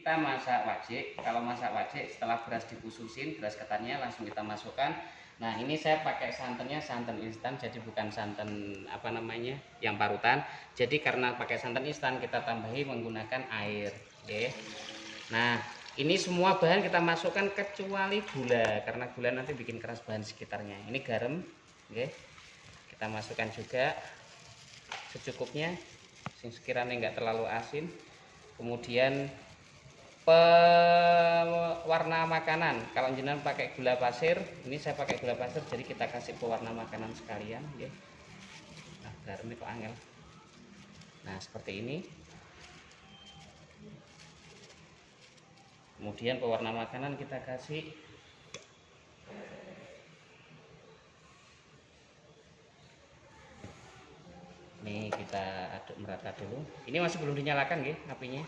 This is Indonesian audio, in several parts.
kita masak wajik. Kalau masak wajik setelah beras dipususin, beras ketannya langsung kita masukkan. Nah ini saya pakai santannya santan instan, jadi bukan santan apa namanya yang parutan. Jadi karena pakai santan instan kita tambahi menggunakan air. Oke. Nah ini semua bahan kita masukkan kecuali gula, karena gula nanti bikin keras bahan sekitarnya. Ini garam, oke. Kita masukkan juga secukupnya, sekiranya nggak terlalu asin. Kemudian pewarna makanan, kalau jenengan pakai gula pasir, ini saya pakai gula pasir, jadi kita kasih pewarna makanan sekalian, ya. Nah, garam kok angel. Nah, seperti ini. Kemudian pewarna makanan kita kasih. Nih kita aduk merata dulu. Ini masih belum dinyalakan, ya, apinya.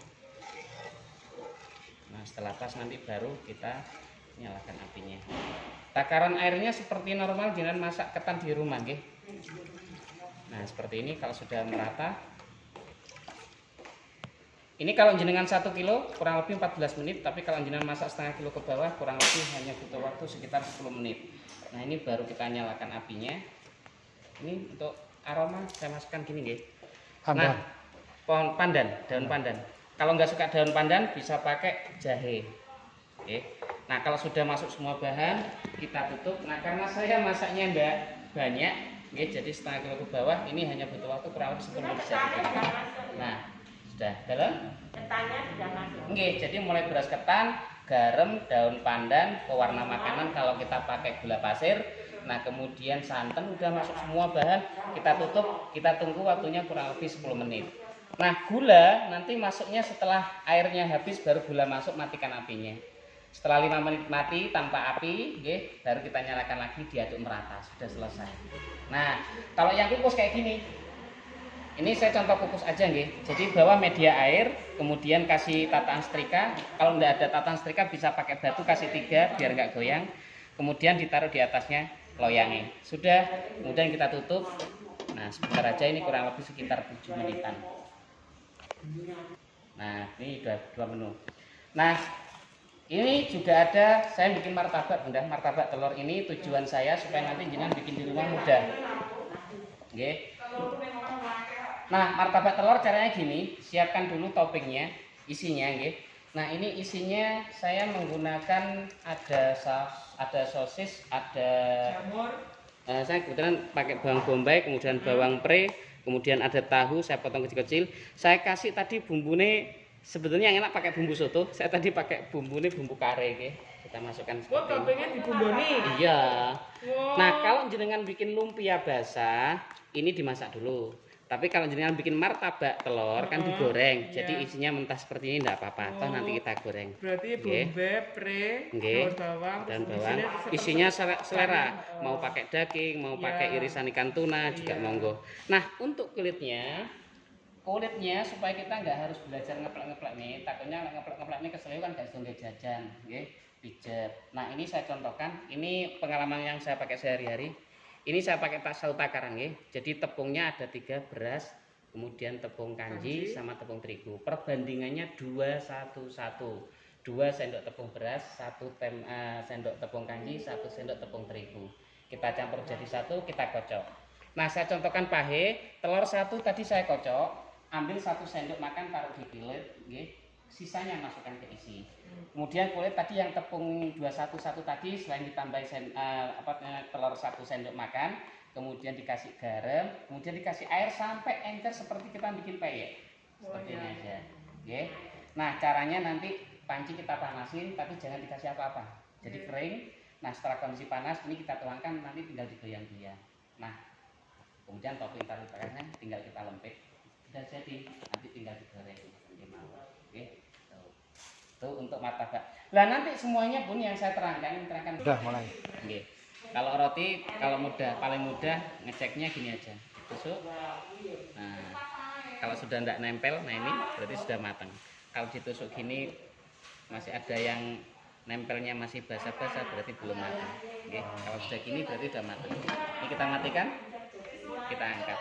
Nah setelah pas nanti baru kita nyalakan apinya. Takaran airnya seperti normal dengan masak ketan di rumah, nggih. Nah seperti ini kalau sudah merata. Ini kalau jenengan 1 kilo kurang lebih 14 menit, tapi kalau jenengan masak setengah kilo ke bawah kurang lebih hanya butuh waktu sekitar 10 menit. Nah ini baru kita nyalakan apinya. Ini untuk aroma saya masukkan gini, nggih. Nah pohon pandan, daun pandan. Kalau nggak suka daun pandan bisa pakai jahe. Oke. Nah kalau sudah masuk semua bahan kita tutup. Nah karena saya masaknya enggak banyak, oke, jadi setengah kilo ke bawah, ini hanya butuh waktu kurang lebih 10 menit saja. Nah sudah dalam. Ketannya sudah masuk. Oke, jadi mulai beras ketan, garam, daun pandan, pewarna makanan kalau kita pakai gula pasir. Nah kemudian santan udah masuk semua bahan, kita tutup, kita tunggu waktunya kurang lebih 10 menit. Nah gula nanti masuknya setelah airnya habis, baru gula masuk, matikan apinya. Setelah 5 menit mati tanpa api, okay, baru kita nyalakan lagi, diaduk merata, sudah selesai. Nah kalau yang kukus kayak gini, ini saya contoh kukus aja, nggih. Jadi bawa media air, kemudian kasih tataan setrika. Kalau nggak ada tataan setrika bisa pakai batu, kasih 3 biar nggak goyang. Kemudian ditaruh di atasnya loyangnya. Sudah, kemudian kita tutup. Nah sebentar aja, ini kurang lebih sekitar 7 menitan. Nah ini udah 2 menu. Nah ini juga ada, saya bikin martabak, bunda. Martabak telur ini tujuan saya supaya nanti jenengan bikin di rumah mudah. Oke. Nah martabak telur caranya gini, siapkan dulu toppingnya, isinya, oke. Nah ini isinya saya menggunakan ada saus, ada sosis, ada jamur. Saya kebetulan pakai bawang bombay, kemudian bawang pre, kemudian ada tahu saya potong kecil-kecil. Saya kasih tadi bumbune, sebetulnya yang enak pakai bumbu soto. Saya tadi pakai bumbune bumbu kare, oke. Kita masukkan seperti ini. Toppingnya dibumbuni. Iya. Nah kalau jenengan bikin lumpia basah, ini dimasak dulu. Tapi kalau jenengan bikin martabak telur kan digoreng. Jadi isinya mentah seperti ini enggak apa-apa. Toh nanti kita goreng. Berarti bombay, pre, daun bawang, dan bawang. Isinya selera. Mau pakai daging, mau pakai irisan ikan tuna juga monggo. Nah, untuk kulitnya supaya kita nggak harus belajar ngeplek-ngeplek nih. Takutnya ngeplek-ngeplek ini kesel kan gak sungguh jajan, nggih. Pijet. Nah, ini saya contohkan. Ini pengalaman yang saya pakai sehari-hari. Ini saya pakai tahu takaran, ya. Jadi tepungnya ada 3 beras, kemudian tepung kanji sama tepung terigu. Perbandingannya 2-1-1. 2 sendok tepung beras, 1 sendok tepung kanji, 1 sendok tepung terigu. Kita campur jadi 1, kita kocok. Nah, saya contohkan pahe, telur 1 tadi saya kocok, ambil 1 sendok makan taruh di pilet, nggih. Sisanya masukkan ke isi. Kemudian kulit tadi yang tepung 2-1-1 tadi, selain ditambahi telur 1 sendok makan, kemudian dikasih garam, kemudian dikasih air sampai encer seperti kita bikin peyek. Seperti ini aja. Oke. Nah, caranya nanti panci kita panasin tapi jangan dikasih apa-apa. Jadi kering. Nah, setelah kondisi panas ini kita tuangkan, nanti tinggal digoyang-goyang. Nah, kemudian topping taruh tengahnya tinggal kita lempit. Sudah jadi, nanti tinggal digoreng. Oke. Tuh untuk martabak. Lah nanti semuanya pun yang saya terangkan udah mulai. Oke. Kalau roti, kalau mudah, paling mudah ngeceknya gini aja. Tusuk. Nah, kalau sudah tidak nempel, nah ini berarti sudah matang. Kalau ditusuk gini masih ada yang nempelnya masih basah-basah, berarti belum matang. Oke. Kalau sudah gini berarti sudah matang. Ini kita matikan, kita angkat.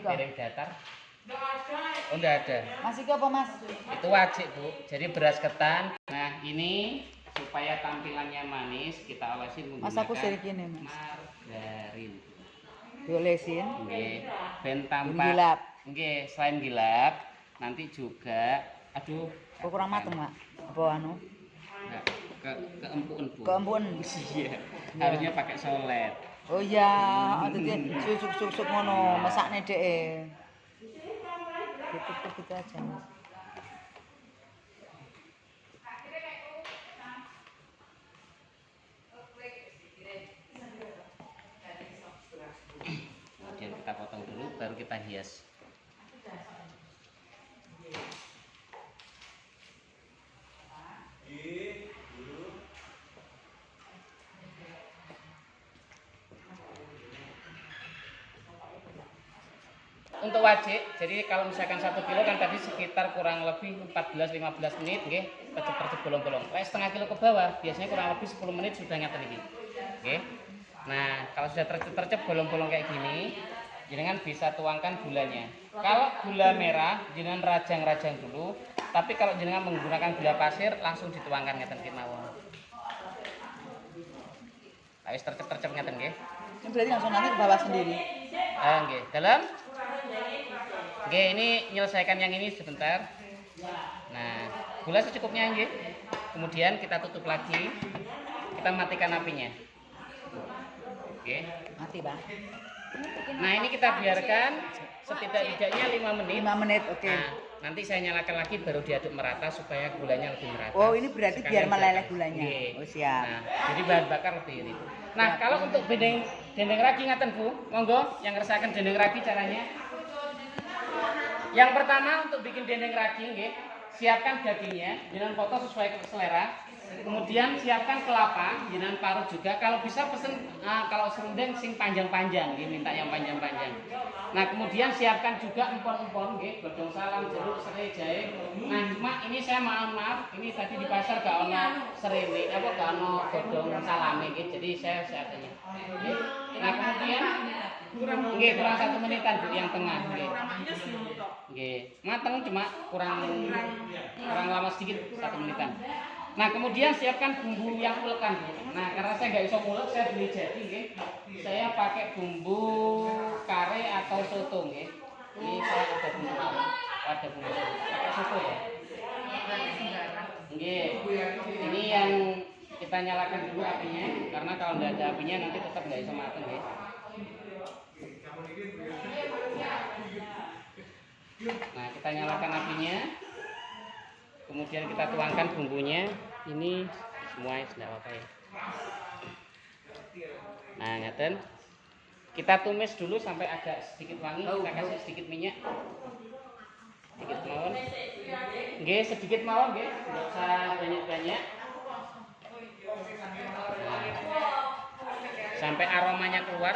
Piring datar. Oh, enggak ada. Masih ke apa, Mas? Itu wajib, Bu. Jadi beras ketan. Nah, ini supaya tampilannya manis, kita olesin Mas aku menggunakan sering gini, Mas. margarin. Diolesin. Nggih, ben Gilap. tampak. Nggih, selain gilap, nanti juga aduh, Kok kurang mateng, Mak? Apa anu? enggak, keempun, Bu. Keempun. Iya. Harusnya pakai solet. Oh iya, dadi susuk-susuk ngono, mesakne dhek. Ditutup gitu aja, Mas. Kemudian kita potong dulu, baru kita hias. Untuk wajik, jadi kalau misalkan 1 kilo kan tadi sekitar kurang lebih 14-15 menit, nggih, tercep bolong-bolong. Lek setengah kilo ke bawah, biasanya kurang lebih 10 menit sudah ngeten iki. Oke. Nah, kalau sudah tercep bolong-bolong kayak gini, jenengan bisa tuangkan gulanya. Kalau gula merah, jenengan rajang-rajang dulu. Tapi kalau jenengan menggunakan gula pasir, langsung dituangkan ngeten iki mawon. Wis tercep-tercep ngeten nggih. Ini berarti langsung nanti ke bawah sendiri. Nggih, dalam. Oke, ini menyelesaikan yang ini sebentar. Nah, gula secukupnya nggih. Kemudian kita tutup lagi. Kita matikan apinya. Oke. Mati, Bang. Nah, ini kita biarkan setidak-tidaknya 5 menit. 5 menit, oke. Nah, nanti saya nyalakan lagi baru diaduk merata supaya gulanya lebih merata. Oh, ini berarti biar Sekalian meleleh bakar. gulanya. Nggih. Oh, siap. Nah, jadi bahan bakar lebih ini. Nah, kalau untuk dendeng ragi ngaten, Bu. Monggo yang ngerasakan dendeng ragi caranya. Yang pertama untuk bikin dendeng ragi nggih, siapkan dagingnya, jenengan potong sesuai selera. Kemudian siapkan kelapa, jenengan parut juga. Kalau bisa pesen kalau serundeng sing panjang-panjang, nggih, minta yang panjang-panjang. Nah, kemudian siapkan juga empon-empon nggih, godong salam, jeruk, serai, jahe. Nah, cuma ini saya maaf, ini tadi di pasar gak ono serene, gak ono godong salame nggih. Jadi saya siapkannya. Nggih. Nah, kemudian kurang 1 menitan Bu yang tengah nggih. Nggih. Mateng cuma kurang lama sedikit 1 menitan. Nah, kemudian siapkan bumbu yang ulekan, Bu. Nah, karena saya nggak bisa ngulek, saya beli jadi nggih. Saya pakai bumbu kare atau soto nggih. Ini saya ada bumbu pakai soto ya. Nggih. Ini yang kita nyalakan dulu apinya karena kalau nggak ada apinya nanti tetap nggak bisa mateng nggih. Nah, kita nyalakan apinya. Kemudian kita tuangkan bumbunya. Ini semua sudah apa ya. Nah, ngeten. Kita tumis dulu sampai agak sedikit wangi. Kita kasih sedikit minyak. Sedikit mawon. Nggih, sedikit mawon nggih. Enggak usah banyak-banyak. Nah, sampai aromanya keluar.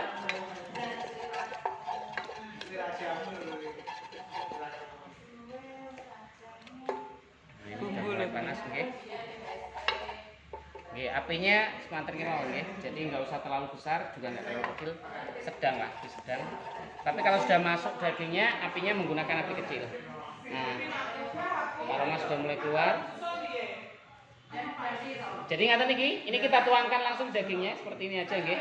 Mulai panas nggih. Nggih, apinya semanten kemawon nggih. Jadi enggak usah terlalu besar, juga enggak terlalu kecil, sedang lah, sedang. Tapi kalau sudah masuk dagingnya, apinya menggunakan api kecil. Nah, aroma sudah mulai keluar. Jadi ngaten iki, ini kita tuangkan langsung dagingnya seperti ini aja nggih.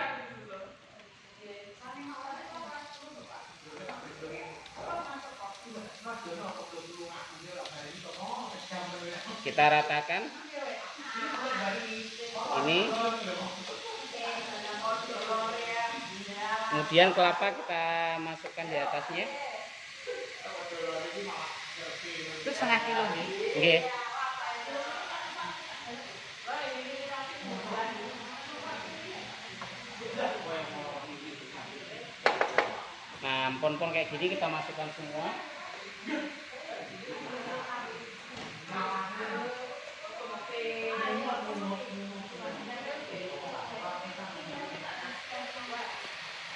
Kita ratakan ini, kemudian kelapa kita masukkan di atasnya. Itu setengah kilo nih. Nggih. Nah, empon-empon kayak gini kita masukkan semua.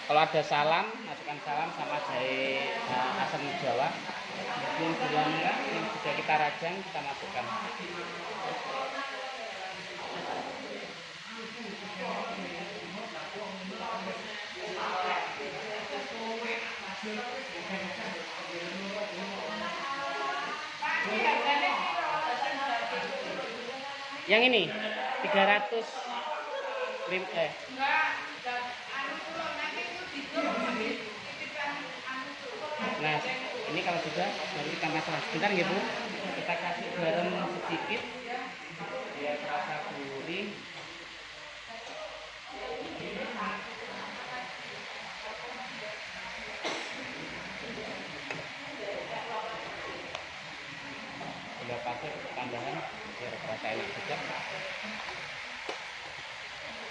Kalau ada salam, masukkan salam sama jahe asam Jawa. Kemudian gula merah yang sudah kita rajang kita masukkan. Yang ini 300 Nah, ini kalau sudah baru kita masak sebentar gitu. Kita kasih garam sedikit biar terasa gurih. Gula pasir tambahan biar terasa enak juga.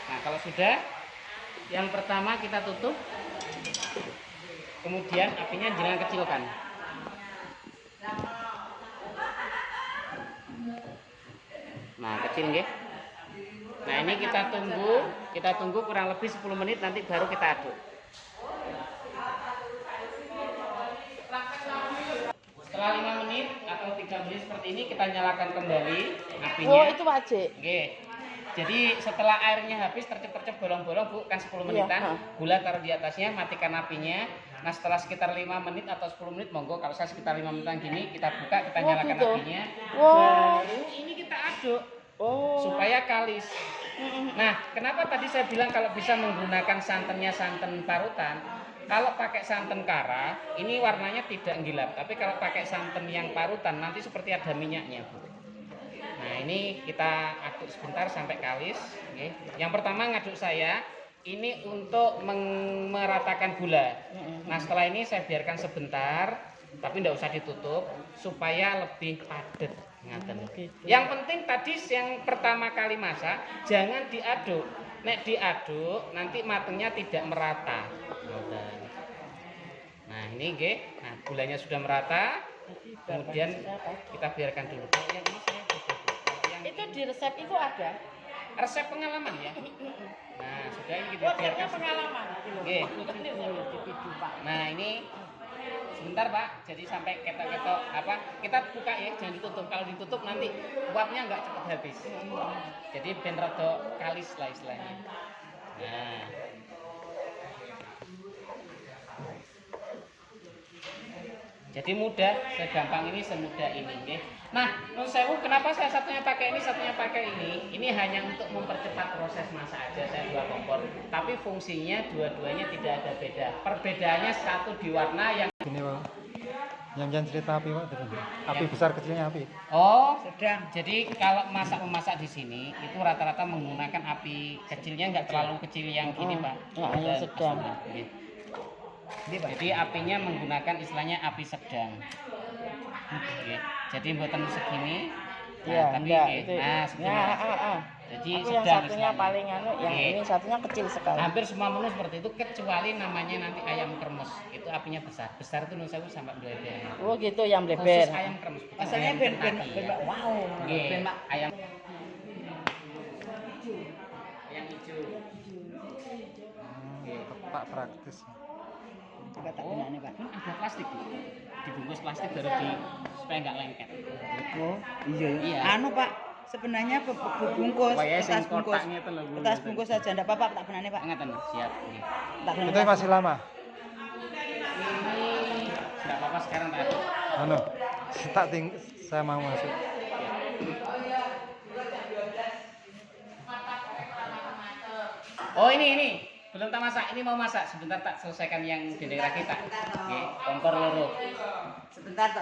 Nah, kalau sudah, yang pertama kita tutup. Kemudian apinya jangan kecilkan. Nah, kecil nggih. Nah, ini kita tunggu kurang lebih 10 menit nanti baru kita aduk. Setelah 5 menit atau 3 menit seperti ini kita nyalakan kembali apinya. Oh, itu wajib. Oke. Jadi setelah airnya habis tercep-tercep bolong-bolong Bu, kan 10 menitan, gula taruh di atasnya, matikan apinya. Nah, setelah sekitar 5 menit atau 10 menit monggo, kalau saya sekitar 5 menitan gini kita buka, kita nyalakan gitu. apinya. Wow. Baru ini kita aduk. Supaya kalis. Nah, kenapa tadi saya bilang kalau bisa menggunakan santannya santan parutan? Kalau pakai santan kara, ini warnanya tidak gilap. Tapi kalau pakai santan yang parutan, nanti seperti ada minyaknya, Bu. Nah, ini kita aduk sebentar sampai kalis. Yang pertama ngaduk saya, ini untuk meratakan gula. Nah, setelah ini saya biarkan sebentar, tapi tidak usah ditutup, supaya lebih padat. Yang penting tadi yang pertama kali masak, jangan diaduk. Nek diaduk, nanti matangnya tidak merata. Nah, ini nah, gulanya sudah merata. Kemudian kita biarkan dulu. Itu di resep itu ada? Resep pengalaman ya. Nah, sudah ini kita biarkan pengalaman. Oke. Nah, ini sebentar Pak. Jadi sampai ketok-ketok kita buka ya, jangan ditutup. Kalau ditutup nanti uapnya nggak cepat habis. Jadi ben rada kalis lah istilahnya. Nah. Jadi mudah, segampang ini, semudah ini, okay? Nah, menurut saya kenapa saya satunya pakai ini, satunya pakai ini? Ini hanya untuk mempercepat proses masak aja, saya buat kompor. Tapi fungsinya dua-duanya tidak ada beda. Perbedaannya satu di warna yang ini Pak. Yang jangan cerita api Pak, api besar kecilnya api. Oh, sedang. Jadi kalau memasak di sini itu rata-rata menggunakan api kecilnya, nggak terlalu kecil yang gini Pak. Yang sedang. Jadi apinya menggunakan istilahnya api sedang. Oke. Jadi buatan segini. Iya, tapi itu. nah segini. Jadi Aku sedang. yang satunya paling yang ini satunya kecil sekali. Hampir semua menu seperti itu kecuali namanya nanti ayam kremes. Itu apinya besar. Besar itu menurut saya sampai bleber. Oh gitu, yang bleber. Khusus ayam kremes. Asalnya ben wow. Ben ayam. Ayam hijau. Pak praktis. Kata gunanya Pak. Ada plastik Bu. Dibungkus plastik baru supaya nggak lengket. Oh iya. Iya. Anu Pak, sebenarnya bungkus kertas bungkus saja, enggak apa-apa tak benane Pak. Angkatan siap. Tak benane. Itu masih lama. Ini nggak apa-apa sekarang Pak. Anu, saya mau masuk. Oh ini belum tak masak, ini mau masak. Sebentar tak selesaikan yang dendera kita. Oke, kompor loro. Sebentar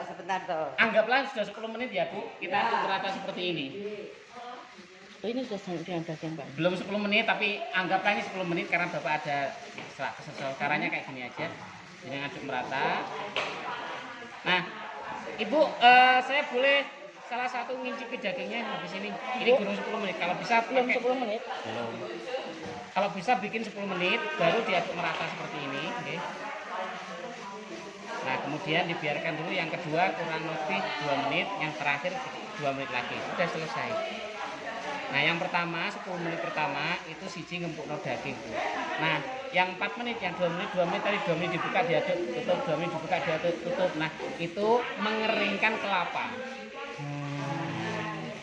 toh. Anggaplah sudah 10 menit ya Bu, kita aduk rata seperti ini. Oh, ini sudah sampai daging Pak. Belum 10 menit tapi anggaplah ini 10 menit karena Bapak ada caranya kayak gini aja. Jadi aduk merata. Nah, Ibu, saya boleh salah satu ngincipi dagingnya habis ini. Ini belum 10 menit. Kalau bisa Belum pakai 10 menit. belum. Kalau bisa bikin 10 menit baru diaduk merata seperti ini, okay. Nah, kemudian dibiarkan dulu yang kedua kurang lebih 2 menit, yang terakhir 2 menit lagi. Sudah selesai. Nah, yang pertama 10 menit pertama itu siji ngempukno daging. Nah, yang 4 menit, yang 2 menit tadi 2 menit dibuka diaduk, tutup, 2 menit dibuka diaduk, tutup. Nah, itu mengeringkan kelapa.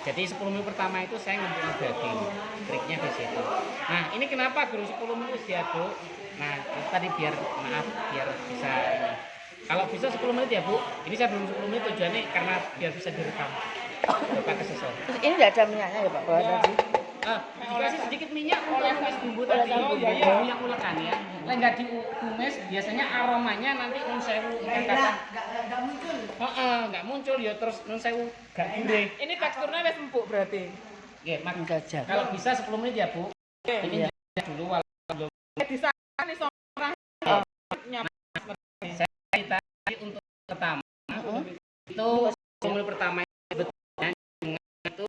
Jadi 10 menit pertama itu saya ngempuk daging, triknya di situ. Nah, ini kenapa guru 10 menit diaduk? Nah, itu tadi biar bisa ini. Kalau bisa 10 menit ya Bu, ini saya belum 10 menit tujuannya karena biar bisa direkam. Bapak kesesor. Terus ini enggak ada minyaknya ya Pak? Bawah tadi. Dikasih sedikit minyak oleh tumis bumbu tadi, bumbu yang ulekan ya. Lek nggak ditumis, biasanya aromanya nanti nun sewu ikan kakap. Nggak muncul ya terus nun sewu gak gurih. Ini teksturnya wis empuk berarti. Oke, mak. Jajal. Kalau bisa 10 menit ya Bu. Ini dulu walau Disana iso kita untuk pertama itu 10 menit pertama itu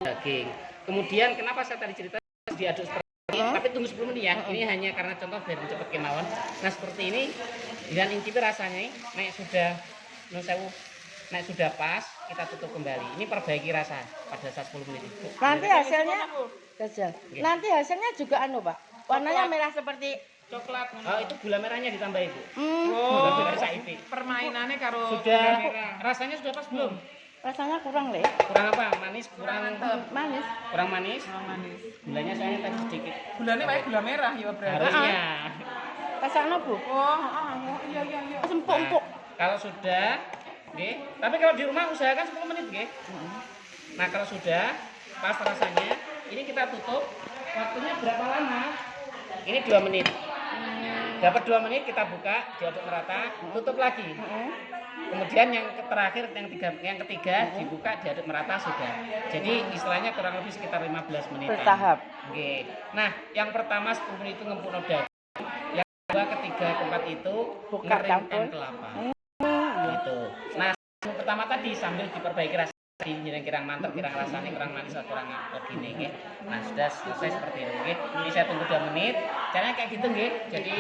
daging. Kemudian kenapa saya tadi cerita diaduk seperti ini, tapi tunggu 10 menit ya. Ini hanya karena contoh biar cepat kemauan. Nah seperti ini dengan incipi rasanya naik sudah nun sewu naik sudah pas, kita tutup kembali. Ini perbaiki rasa pada saat 10 menit itu. Nanti hasilnya jajal. Nanti hasilnya juga anu Pak. Warnanya merah seperti coklat. Oh itu gula merahnya ditambah Ibu. Oh, Gula merah saiki. permainannya karo Sudah gula merah. rasanya sudah pas belum? rasanya kurang Le. Kurang apa? Manis? Kurang Manis. kurang manis? Manis. Gulanya soalnya tadi sedikit. Gulanya kayak gula merah ya berarti. Harusnya. Rasanya Bu. Iya. Empuk-empuk. Kalau sudah, oke. Tapi kalau di rumah usahakan 10 menit, oke. Nah kalau sudah pas rasanya, ini kita tutup. Waktunya berapa lama? Ini 2 menit. Dapat 2 menit kita buka, diaduk merata, tutup lagi. Kemudian yang terakhir, yang ketiga dibuka, diaduk merata sudah. Jadi istilahnya kurang lebih sekitar 15 menit. Bertahap. Oke. Nah yang pertama 10 menit itu ngempuk daging. Yang kedua, ketiga, keempat itu Buka ngeringkan campur. kelapa. Gitu. Nah yang pertama tadi sambil diperbaiki rasa. Jadi kirang mantap, kirang rasanya, kurang manis, kurang begini, nggih. Nah sudah selesai seperti itu, nggih. Ini saya tunggu 2 menit. Caranya kayak gitu, nggih. Jadi